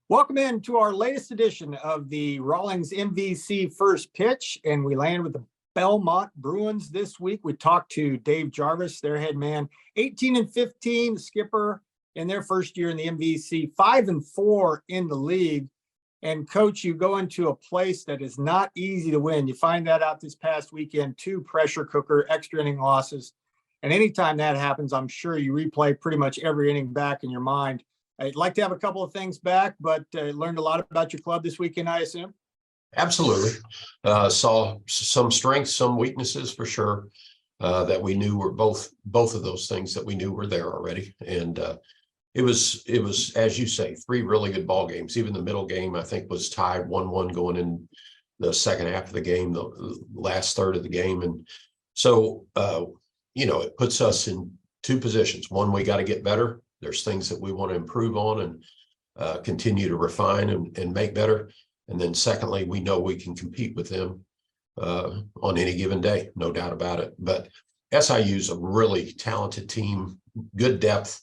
Welcome in to our latest edition of the Rawlings MVC First Pitch, and we land with the Belmont Bruins this week. We talked to Dave Jarvis, their head man, 18-15, skipper in their first year in the MVC, 5-4 in the league. And coach, you go into a place that is not easy to win. You find that out this past weekend, 2 pressure cooker, extra inning losses. And anytime that happens, I'm sure you replay pretty much every inning back in your mind. I'd like to have a couple of things back, but learned a lot about your club this weekend, I assume. Absolutely. Saw some strengths, some weaknesses for sure, that we knew were both of those things that we knew were there already. And it was, as you say, 3 really good ball games. Even the middle game, I think, was tied 1-1 going in the second half of the game, the last third of the game. And so, it puts us in 2 positions. One, we got to get better. There's things that we want to improve on and continue to refine and make better. And then secondly, we know we can compete with them on any given day, no doubt about it. But SIU is a really talented team, good depth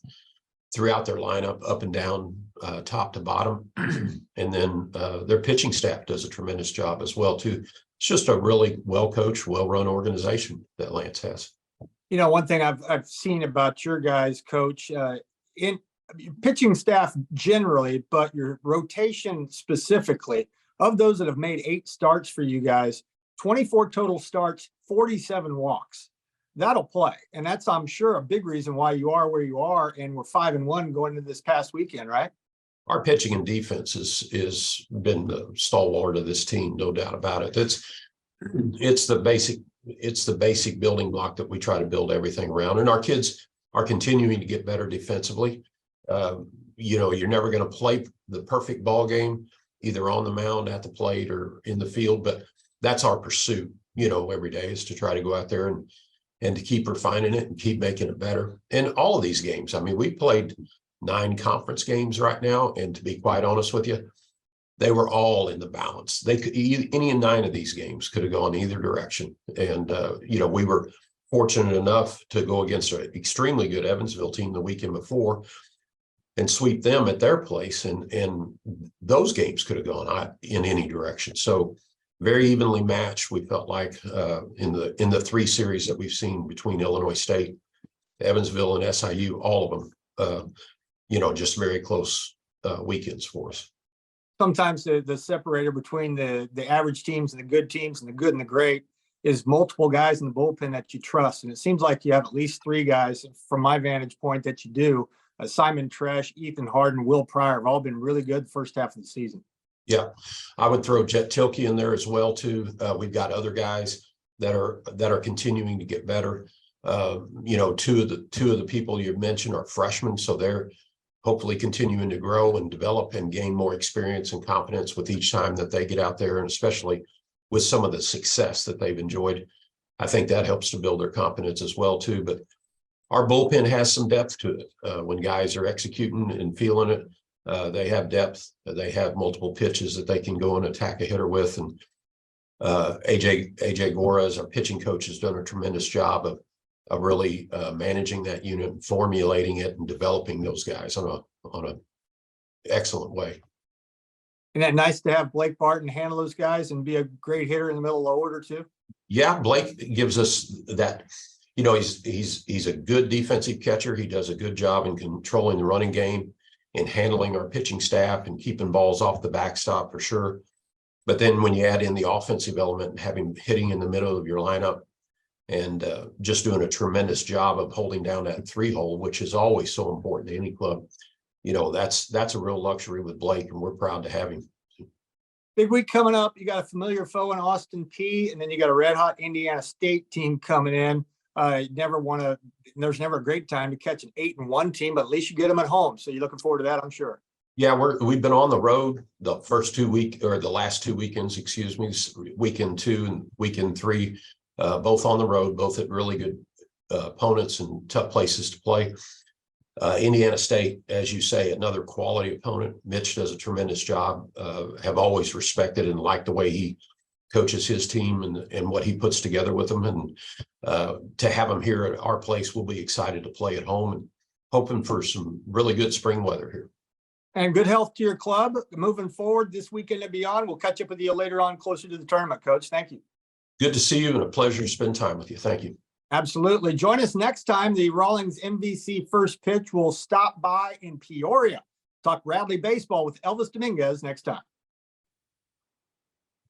throughout their lineup, up and down, top to bottom. And then their pitching staff does a tremendous job as well, too. It's just a really well-coached, well-run organization that Lance has. You know, one thing I've seen about your guys, Coach, in pitching staff generally, but your rotation specifically, of those that have made 8 starts for you guys, 24 total starts, 47 walks. That'll play. And that's, I'm sure, a big reason why you are where you are. And we're 5-1 going into this past weekend, right? Our pitching and defense is been the stalwart of this team, no doubt about it. It's the basic building block that we try to build everything around. And our kids are continuing to get better defensively. You're never going to play the perfect ball game, either on the mound, at the plate, or in the field, but that's our pursuit, every day, is to try to go out there and to keep refining it and keep making it better. And all of these games, I mean, we played 9 conference games right now, and to be quite honest with you, they were all in the balance. They could, any 9 of these games could have gone either direction. And, we were fortunate enough to go against an extremely good Evansville team the weekend before and sweep them at their place. And those games could have gone in any direction. So very evenly matched, we felt like, in the 3 series that we've seen between Illinois State, Evansville, and SIU, all of them, just very close weekends for us. Sometimes the separator between the average teams and the good teams and the good and the great is multiple guys in the bullpen that you trust. And it seems like you have at least 3 guys, from my vantage point, that you do. Simon Tresh, Ethan Harden, Will Pryor have all been really good the first half of the season. Yeah, I would throw Jet Tilke in there as well, too. We've got other guys that are continuing to get better. 2 of the people you mentioned are freshmen, so they're hopefully continuing to grow and develop and gain more experience and confidence with each time that they get out there, and especially with some of the success that they've enjoyed. I think that helps to build their confidence as well, too. But our bullpen has some depth to it. When guys are executing and feeling it, they have depth. They have multiple pitches that they can go and attack a hitter with. And AJ Gora, as our pitching coach, has done a tremendous job of really managing that unit and formulating it and developing those guys on an excellent way. Isn't that nice to have Blake Barton handle those guys and be a great hitter in the middle of the order too? Yeah, Blake gives us that. He's a good defensive catcher. He does a good job in controlling the running game and handling our pitching staff and keeping balls off the backstop for sure. But then when you add in the offensive element and having hitting in the middle of your lineup and just doing a tremendous job of holding down that 3-hole, which is always so important to any club, that's a real luxury with Blake, and we're proud to have him. Big week coming up. You got a familiar foe in Austin Peay, and then you got a red hot Indiana State team coming in. There's never a great time to catch an 8-1 team, but at least you get them at home. So you're looking forward to that, I'm sure. Yeah, we've been on the road the last 2 weekends, weekend 2 and weekend 3, both on the road, both at really good opponents and tough places to play. Indiana State, as you say, another quality opponent. Mitch does a tremendous job. Have always respected and liked the way he coaches his team and what he puts together with them. And to have him here at our place, we'll be excited to play at home and hoping for some really good spring weather here. And good health to your club moving forward this weekend and beyond. We'll catch up with you later on closer to the tournament, Coach. Thank you. Good to see you and a pleasure to spend time with you. Thank you. Absolutely. Join us next time. The Rawlings MVC First Pitch will stop by in Peoria. Talk Radley baseball with Elvis Dominguez next time.